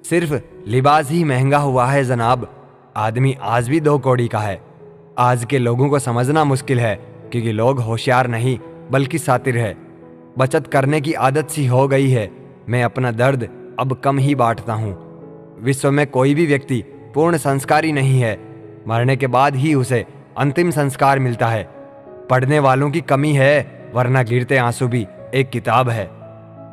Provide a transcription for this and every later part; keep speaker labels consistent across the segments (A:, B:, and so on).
A: सिर्फ लिबास ही महंगा हुआ है जनाब। आदमी आज भी 2 कौड़ी का है। आज के लोगों को समझना मुश्किल है क्योंकि लोग होशियार नहीं बल्कि सातिर है। बचत करने की आदत सी हो गई है। मैं अपना दर्द अब कम ही बांटता हूँ। विश्व में कोई भी व्यक्ति पूर्ण संस्कारी नहीं है। मरने के बाद ही उसे अंतिम संस्कार मिलता है। पढ़ने वालों की कमी है, वरना गिरते आंसू भी एक किताब है।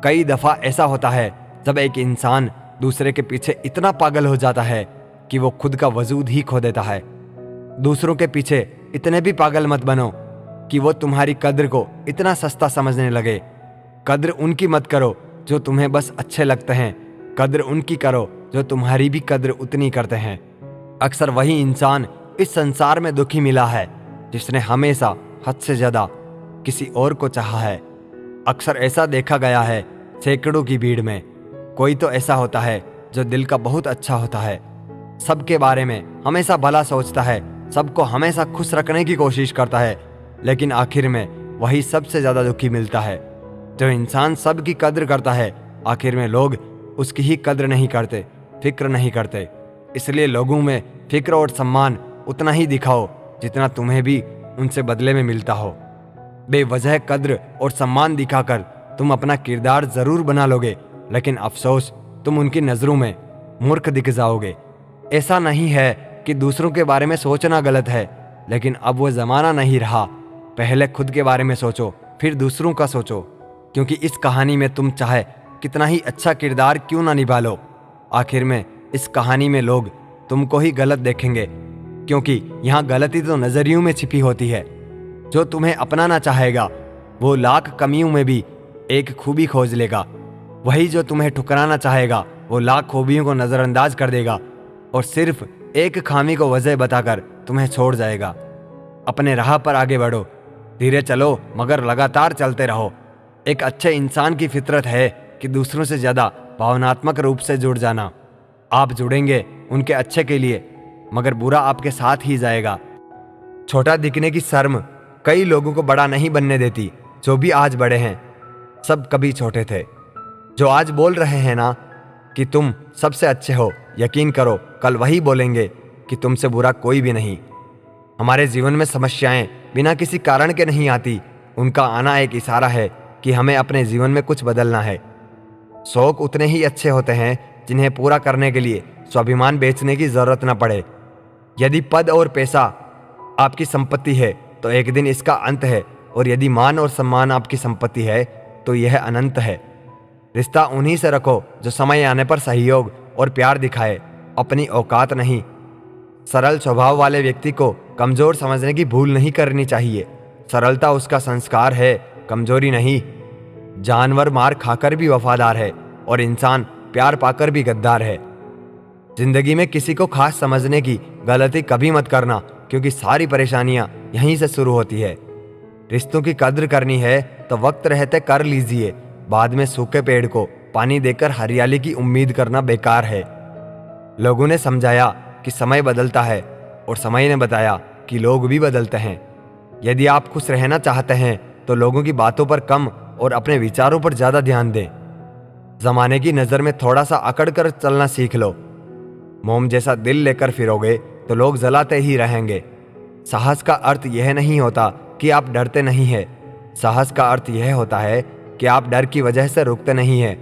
A: कई दफ़ा ऐसा होता है जब एक इंसान दूसरे के पीछे इतना पागल हो जाता है कि वो खुद का वजूद ही खो देता है। दूसरों के पीछे इतने भी पागल मत बनो कि वो तुम्हारी कद्र को इतना सस्ता समझने लगे। कद्र उनकी मत करो जो तुम्हें बस अच्छे लगते हैं, कद्र उनकी करो जो तुम्हारी भी कद्र उतनी करते हैं। अक्सर वही इंसान इस संसार में दुखी मिला है जिसने हमेशा हद से ज़्यादा किसी और को चाहा है। अक्सर ऐसा देखा गया है सैकड़ों की भीड़ में कोई तो ऐसा होता है जो दिल का बहुत अच्छा होता है, सबके बारे में हमेशा भला सोचता है, सबको हमेशा खुश रखने की कोशिश करता है, लेकिन आखिर में वही सबसे ज़्यादा दुखी मिलता है। जो इंसान सबकी कद्र करता है, आखिर में लोग उसकी ही कद्र नहीं करते, फिक्र नहीं करते। इसलिए लोगों में फिक्र और सम्मान उतना ही दिखाओ जितना तुम्हें भी उनसे बदले में मिलता हो। बेवजह कद्र और सम्मान दिखाकर तुम अपना किरदार ज़रूर बना लोगे, लेकिन अफसोस तुम उनकी नज़रों में मूर्ख दिख जाओगे। ऐसा नहीं है कि दूसरों के बारे में सोचना गलत है, लेकिन अब वो ज़माना नहीं रहा। पहले खुद के बारे में सोचो, फिर दूसरों का सोचो, क्योंकि इस कहानी में तुम चाहे कितना ही अच्छा किरदार क्यों ना निभा लो, आखिर में इस कहानी में लोग तुमको ही गलत देखेंगे, क्योंकि यहाँ गलती तो नज़रियों में छिपी होती है। जो तुम्हें अपनाना चाहेगा वो लाख कमियों में भी एक खूबी खोज लेगा। वही जो तुम्हें ठुकराना चाहेगा वो लाख खूबियों को नज़रअंदाज कर देगा और सिर्फ एक खामी को वजह बताकर तुम्हें छोड़ जाएगा। अपने राह पर आगे बढ़ो, धीरे चलो मगर लगातार चलते रहो। एक अच्छे इंसान की फितरत है कि दूसरों से ज़्यादा भावनात्मक रूप से जुड़ जाना। आप जुड़ेंगे उनके अच्छे के लिए, मगर बुरा आपके साथ ही जाएगा। छोटा दिखने की शर्म कई लोगों को बड़ा नहीं बनने देती। जो भी आज बड़े हैं सब कभी छोटे थे। जो आज बोल रहे हैं ना कि तुम सबसे अच्छे हो, यकीन करो कल वही बोलेंगे कि तुमसे बुरा कोई भी नहीं। हमारे जीवन में समस्याएं बिना किसी कारण के नहीं आती। उनका आना एक इशारा है कि हमें अपने जीवन में कुछ बदलना है। शौक उतने ही अच्छे होते हैं जिन्हें पूरा करने के लिए स्वाभिमान बेचने की ज़रूरत न पड़े। यदि पद और पैसा आपकी संपत्ति है तो एक दिन इसका अंत है, और यदि मान और सम्मान आपकी संपत्ति है तो यह अनंत है। रिश्ता उन्हीं से रखो जो समय आने पर सहयोग और प्यार दिखाए, अपनी औकात नहीं। सरल स्वभाव वाले व्यक्ति को कमज़ोर समझने की भूल नहीं करनी चाहिए। सरलता उसका संस्कार है, कमजोरी नहीं। जानवर मार खाकर भी वफादार है और इंसान प्यार पाकर भी गद्दार है। जिंदगी में किसी को खास समझने की गलती कभी मत करना, क्योंकि सारी परेशानियां यहीं से शुरू होती है। रिश्तों की कद्र करनी है तो वक्त रहते कर लीजिए, बाद में सूखे पेड़ को पानी देकर हरियाली की उम्मीद करना बेकार है। लोगों ने समझाया कि समय बदलता है और समय ने बताया कि लोग भी बदलते हैं। यदि आप खुश रहना चाहते हैं तो लोगों की बातों पर कम और अपने विचारों पर ज़्यादा ध्यान दें। जमाने की नज़र में थोड़ा सा अकड़ कर चलना सीख लो। मोम जैसा दिल लेकर फिरोगे तो लोग जलाते ही रहेंगे। साहस का अर्थ यह नहीं होता कि आप डरते नहीं हैं। साहस का अर्थ यह होता है कि आप डर की वजह से रुकते नहीं हैं।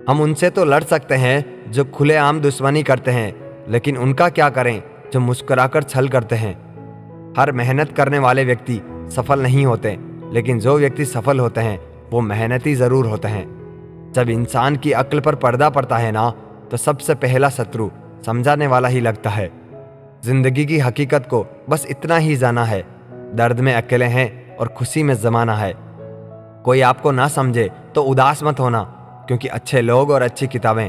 A: हम उनसे तो लड़ सकते हैं जो खुलेआम दुश्मनी करते हैं, लेकिन उनका क्या करें जो मुस्कुराकर छल करते हैं। हर मेहनत करने वाले व्यक्ति सफल नहीं होते, लेकिन जो व्यक्ति सफल होते हैं वो मेहनती ज़रूर होते हैं। जब इंसान की अक्ल पर पर्दा पड़ता है ना, तो सबसे पहला शत्रु समझाने वाला ही लगता है। जिंदगी की हकीकत को बस इतना ही जाना है, दर्द में अकेले हैं और खुशी में ज़माना है। कोई आपको ना समझे तो उदास मत होना, क्योंकि अच्छे लोग और अच्छी किताबें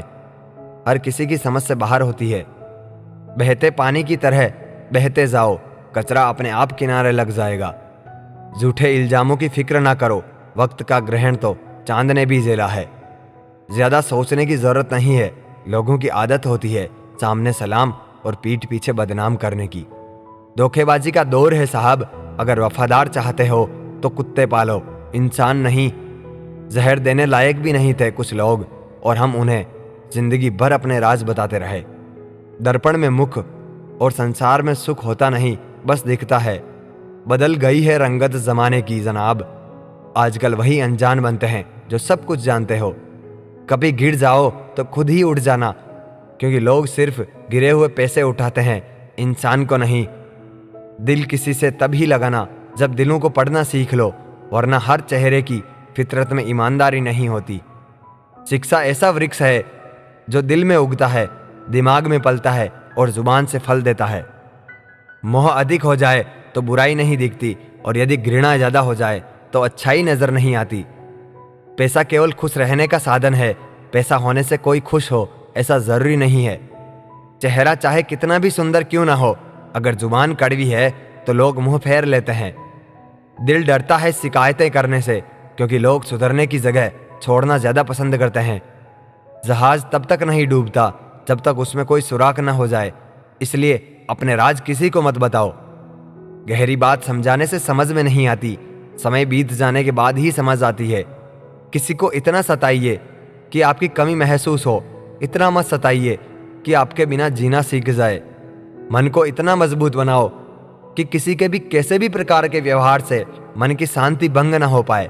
A: हर किसी की समझ से बाहर होती है। बहते पानी की तरह बहते जाओ, कचरा अपने आप किनारे लग जाएगा। झूठे इल्जामों की फिक्र ना करो, वक्त का ग्रहण तो चांद ने भी झेला है। ज़्यादा सोचने की ज़रूरत नहीं है। लोगों की आदत होती है सामने सलाम और पीठ पीछे बदनाम करने की। धोखेबाजी का दौर है साहब। अगर वफादार चाहते हो तो कुत्ते पालो, इंसान नहीं। जहर देने लायक भी नहीं थे कुछ लोग, और हम उन्हें जिंदगी भर अपने राज बताते रहे। दर्पण में मुख और संसार में सुख होता नहीं, बस दिखता है। बदल गई है रंगत जमाने की जनाब, आजकल वही अनजान बनते हैं जो सब कुछ जानते हो। कभी गिर जाओ तो खुद ही उठ जाना, क्योंकि लोग सिर्फ गिरे हुए पैसे उठाते हैं, इंसान को नहीं। दिल किसी से तभी लगाना जब दिलों को पढ़ना सीख लो, वरना हर चेहरे की फितरत में ईमानदारी नहीं होती। शिक्षा ऐसा वृक्ष है जो दिल में उगता है, दिमाग में पलता है और जुबान से फल देता है। मोह अधिक हो जाए तो बुराई नहीं दिखती, और यदि घृणा ज़्यादा हो जाए तो अच्छाई नजर नहीं आती। पैसा केवल खुश रहने का साधन है, पैसा होने से कोई खुश हो ऐसा जरूरी नहीं है। चेहरा चाहे कितना भी सुंदर क्यों ना हो, अगर जुबान कड़वी है तो लोग मुंह फेर लेते हैं। दिल डरता है शिकायतें करने से, क्योंकि लोग सुधरने की जगह छोड़ना ज्यादा पसंद करते हैं। जहाज तब तक नहीं डूबता जब तक उसमें कोई सुराख न हो जाए, इसलिए अपने राज किसी को मत बताओ। गहरी बात समझाने से समझ में नहीं आती, समय बीत जाने के बाद ही समझ आती है। किसी को इतना सताइए कि आपकी कमी महसूस हो, इतना मत सताइए कि आपके बिना जीना सीख जाए। मन को इतना मजबूत बनाओ कि किसी के भी कैसे भी प्रकार के व्यवहार से मन की शांति भंग न हो पाए।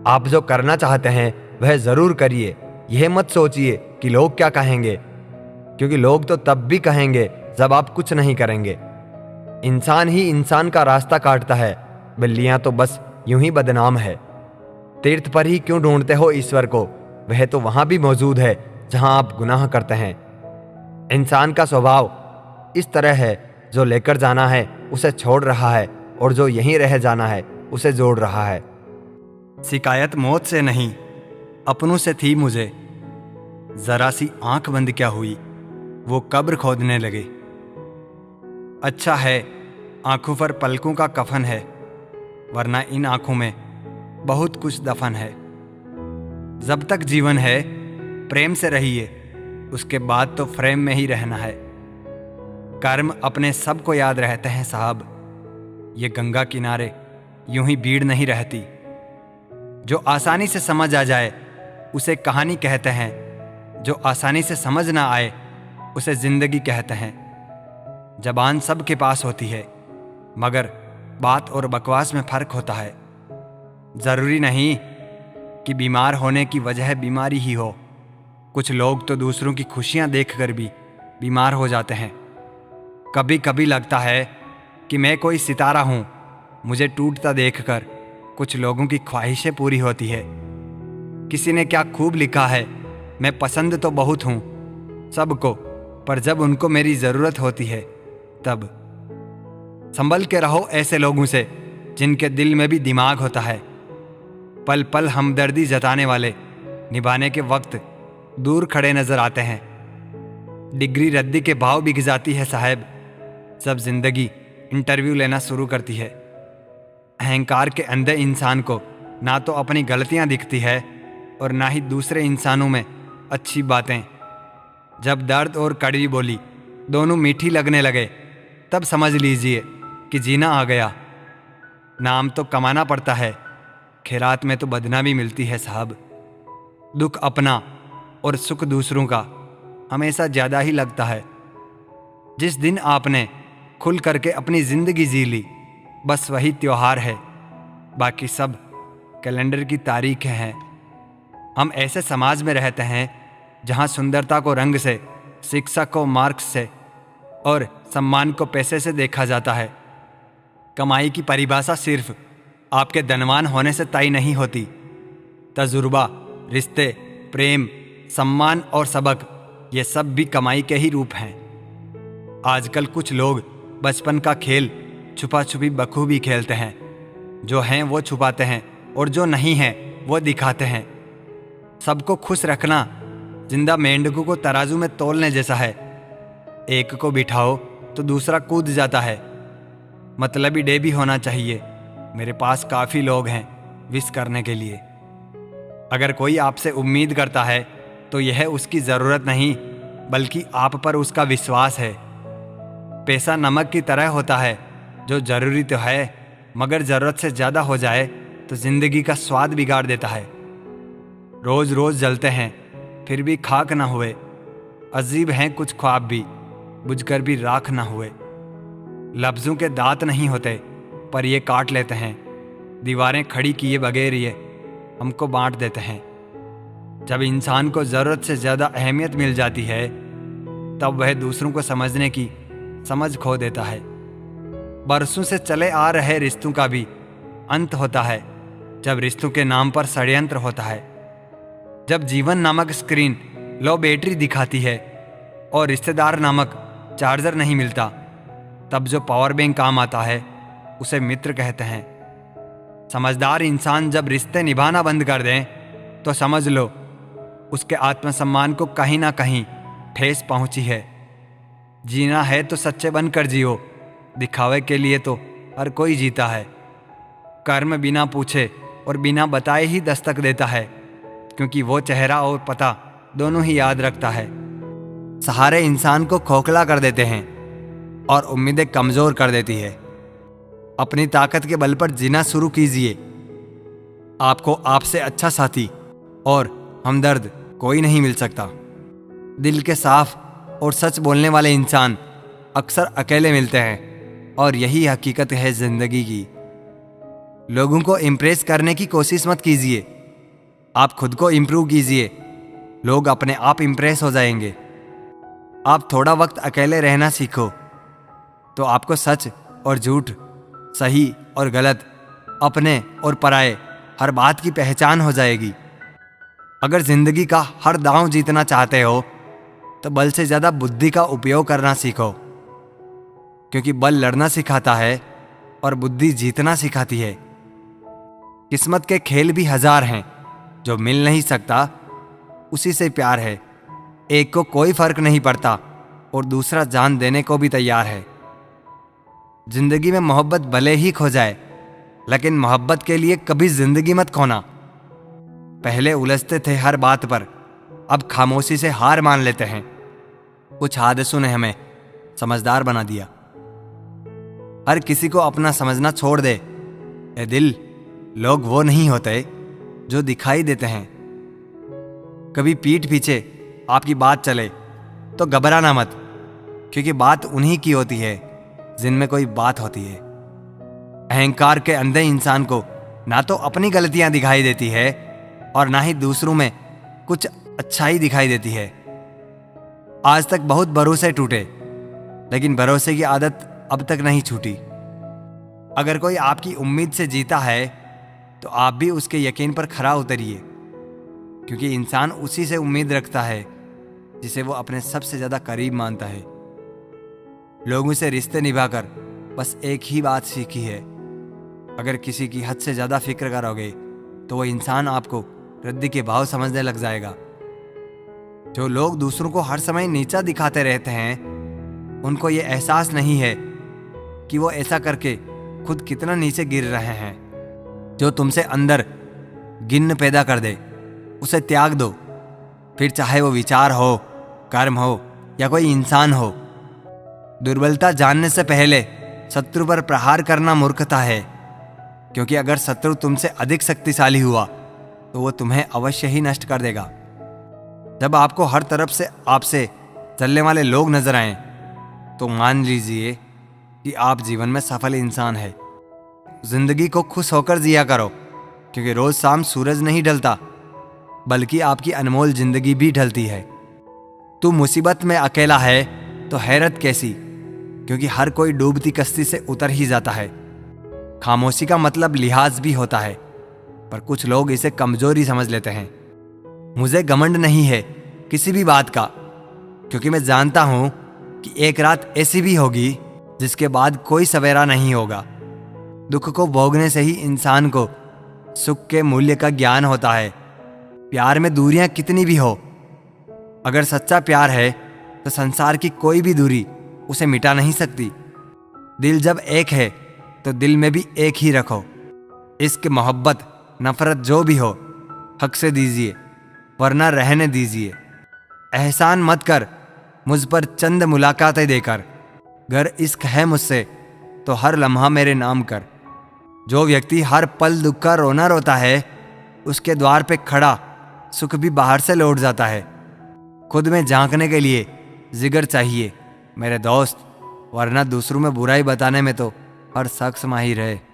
A: आप जो करना चाहते हैं वह जरूर करिए। यह मत सोचिए कि लोग क्या कहेंगे, क्योंकि लोग तो तब भी कहेंगे जब आप कुछ नहीं करेंगे। इंसान ही इंसान का रास्ता काटता है, बिल्लियां तो बस यूं ही बदनाम है। तीर्थ पर ही क्यों ढूंढते हो ईश्वर को, वह तो वहां भी मौजूद है जहां आप गुनाह करते हैं। इंसान का स्वभाव इस तरह है, जो लेकर जाना है उसे छोड़ रहा है, और जो यहीं रह जाना है उसे जोड़ रहा है।
B: शिकायत मौत से नहीं, अपनों से थी मुझे। जरा सी आंख बंद क्या हुई, वो कब्र खोदने लगे। अच्छा है आंखों पर पलकों का कफन है, वरना इन आंखों में बहुत कुछ दफन है। जब तक जीवन है प्रेम से रहिए, उसके बाद तो फ्रेम में ही रहना है। कर्म अपने सब को याद रहते हैं साहब, ये गंगा किनारे यूं ही भीड़ नहीं रहती। जो आसानी से समझ आ जाए उसे कहानी कहते हैं, जो आसानी से समझ ना आए उसे जिंदगी कहते हैं। जबान सबके पास होती है, मगर बात और बकवास में फर्क होता है। जरूरी नहीं कि बीमार होने की वजह बीमारी ही हो। कुछ लोग तो दूसरों की खुशियां देखकर भी बीमार हो जाते हैं। कभी कभी लगता है कि मैं कोई सितारा हूं, मुझे टूटता देखकर कुछ लोगों की ख्वाहिशें पूरी होती है। किसी ने क्या खूब लिखा है, मैं पसंद तो बहुत हूं सबको, पर जब उनको मेरी ज़रूरत होती है तब। संभल के रहो ऐसे लोगों से जिनके दिल में भी दिमाग होता है। पल पल हमदर्दी जताने वाले निभाने के वक्त दूर खड़े नजर आते हैं। डिग्री रद्दी के भाव बिक जाती है साहब, जब जिंदगी इंटरव्यू लेना शुरू करती है। अहंकार के अंधे इंसान को ना तो अपनी गलतियां दिखती है और ना ही दूसरे इंसानों में अच्छी बातें। जब दर्द और कड़वी बोली दोनों मीठी लगने लगे, तब समझ लीजिए कि जीना आ गया। नाम तो कमाना पड़ता है, खैरात में तो बदनामी मिलती है साहब। दुख अपना और सुख दूसरों का हमेशा ज़्यादा ही लगता है। जिस दिन आपने खुल करके अपनी ज़िंदगी जी ली, बस वही त्योहार है, बाकी सब कैलेंडर की तारीखें हैं। हम ऐसे समाज में रहते हैं जहां सुंदरता को रंग से, शिक्षा को मार्क्स से और सम्मान को पैसे से देखा जाता है। कमाई की परिभाषा सिर्फ आपके धनवान होने से तय नहीं होती। तजुर्बा, रिश्ते, प्रेम, सम्मान और सबक, ये सब भी कमाई के ही रूप हैं। आजकल कुछ लोग बचपन का खेल छुपा छुपी बखूबी खेलते हैं। जो हैं वो छुपाते हैं और जो नहीं हैं वो दिखाते हैं। सबको खुश रखना जिंदा मेंढकों को तराजू में तोलने जैसा है। एक को बिठाओ तो दूसरा कूद जाता है। मतलबी डे भी होना चाहिए। मेरे पास काफ़ी लोग हैं विश करने के लिए। अगर कोई आपसे उम्मीद करता है तो यह उसकी ज़रूरत नहीं, बल्कि आप पर उसका विश्वास है। पैसा नमक की तरह होता है, जो ज़रूरी तो है, मगर ज़रूरत से ज़्यादा हो जाए तो ज़िंदगी का स्वाद बिगाड़ देता है। रोज़ रोज़ जलते हैं फिर भी खाक ना हुए अजीब हैं कुछ ख्वाब भी, बुझकर भी राख ना हुए। लफ्ज़ों के दांत नहीं होते, पर ये काट लेते हैं। दीवारें खड़ी किए बगैर ये हमको बांट देते हैं। जब इंसान को ज़रूरत से ज़्यादा अहमियत मिल जाती है, तब वह दूसरों को समझने की समझ खो देता है। बरसों से चले आ रहे रिश्तों का भी अंत होता है जब रिश्तों के नाम पर षड्यंत्र होता है। जब जीवन नामक स्क्रीन लो बैटरी दिखाती है और रिश्तेदार नामक चार्जर नहीं मिलता, तब जो पावर बैंक काम आता है उसे मित्र कहते हैं। समझदार इंसान जब रिश्ते निभाना बंद कर दें, तो समझ लो उसके आत्मसम्मान को कहीं ना कहीं ठेस पहुंची है। जीना है तो सच्चे बनकर जियो, दिखावे के लिए तो हर कोई जीता है। कर्म बिना पूछे और बिना बताए ही दस्तक देता है, क्योंकि वो चेहरा और पता दोनों ही याद रखता है। सहारे इंसान को खोखला कर देते हैं और उम्मीदें कमज़ोर कर देती है। अपनी ताकत के बल पर जीना शुरू कीजिए। आपको आपसे अच्छा साथी और हमदर्द कोई नहीं मिल सकता। दिल के साफ और सच बोलने वाले इंसान अक्सर अकेले मिलते हैं, और यही हकीकत है जिंदगी की। लोगों को इम्प्रेस करने की कोशिश मत कीजिए, आप खुद को इम्प्रूव कीजिए। लोग अपने आप इम्प्रेस हो जाएंगे। आप थोड़ा वक्त अकेले रहना सीखो, तो आपको सच और झूठ, सही और गलत, अपने और पराये हर बात की पहचान हो जाएगी। अगर जिंदगी का हर दांव जीतना चाहते हो, तो बल से ज़्यादा बुद्धि का उपयोग करना सीखो, क्योंकि बल लड़ना सिखाता है और बुद्धि जीतना सिखाती है। किस्मत के खेल भी हजार हैं, जो मिल नहीं सकता उसी से प्यार है। एक को कोई फर्क नहीं पड़ता और दूसरा जान देने को भी तैयार है। जिंदगी में मोहब्बत भले ही खो जाए, लेकिन मोहब्बत के लिए कभी जिंदगी मत खोना। पहले उलझते थे हर बात पर, अब खामोशी से हार मान लेते हैं। कुछ हादसों ने हमें समझदार बना दिया। हर किसी को अपना समझना छोड़ दे। ए दिल, लोग वो नहीं होते जो दिखाई देते हैं। कभी पीठ पीछे आपकी बात चले तो घबराना मत, क्योंकि बात उन्हीं की होती है जिनमें कोई बात होती है। अहंकार के अंधे इंसान को ना तो अपनी गलतियां दिखाई देती है और ना ही दूसरों में कुछ अच्छाई दिखाई देती है। आज तक बहुत भरोसे टूटे, लेकिन भरोसे की आदत अब तक नहीं छूटी। अगर कोई आपकी उम्मीद से जीता है, तो आप भी उसके यकीन पर खरा उतरिए, क्योंकि इंसान उसी से उम्मीद रखता है जिसे वो अपने सबसे ज्यादा करीब मानता है। लोगों से रिश्ते निभाकर बस एक ही बात सीखी है, अगर किसी की हद से ज्यादा फिक्र करोगे तो वो इंसान आपको रद्दी के भाव समझने लग जाएगा। जो लोग दूसरों को हर समय नीचा दिखाते रहते हैं, उनको ये एहसास नहीं है कि वो ऐसा करके खुद कितना नीचे गिर रहे हैं। जो तुमसे अंदर गिन्न पैदा कर दे, उसे त्याग दो, फिर चाहे वो विचार हो, कर्म हो या कोई इंसान हो। दुर्बलता जानने से पहले शत्रु पर प्रहार करना मूर्खता है, क्योंकि अगर शत्रु तुमसे अधिक शक्तिशाली हुआ तो वो तुम्हें अवश्य ही नष्ट कर देगा। जब आपको हर तरफ से आपसे चलने वाले लोग नजर आए, तो मान लीजिए कि आप जीवन में सफल इंसान है। जिंदगी को खुश होकर जिया करो, क्योंकि रोज शाम सूरज नहीं ढलता, बल्कि आपकी अनमोल जिंदगी भी ढलती है। तू मुसीबत में अकेला है तो हैरत कैसी, क्योंकि हर कोई डूबती कश्ती से उतर ही जाता है। खामोशी का मतलब लिहाज भी होता है, पर कुछ लोग इसे कमजोरी समझ लेते हैं। मुझे घमंड नहीं है किसी भी बात का, क्योंकि मैं जानता हूं कि एक रात ऐसी भी होगी जिसके बाद कोई सवेरा नहीं होगा। दुख को भोगने से ही इंसान को सुख के मूल्य का ज्ञान होता है। प्यार में दूरियां कितनी भी हो, अगर सच्चा प्यार है तो संसार की कोई भी दूरी उसे मिटा नहीं सकती। दिल जब एक है तो दिल में भी एक ही रखो। इश्क, मोहब्बत, नफरत जो भी हो, हक से दीजिए, वरना रहने दीजिए। एहसान मत कर मुझ पर चंद मुलाकातें देकर, गर इश्क है मुझसे तो हर लम्हा मेरे नाम कर। जो व्यक्ति हर पल दुख का रोना रोता है, उसके द्वार पे खड़ा सुख भी बाहर से लौट जाता है। खुद में झांकने के लिए जिगर चाहिए मेरे दोस्त, वरना दूसरों में बुराई बताने में तो हर शख्स माहिर है।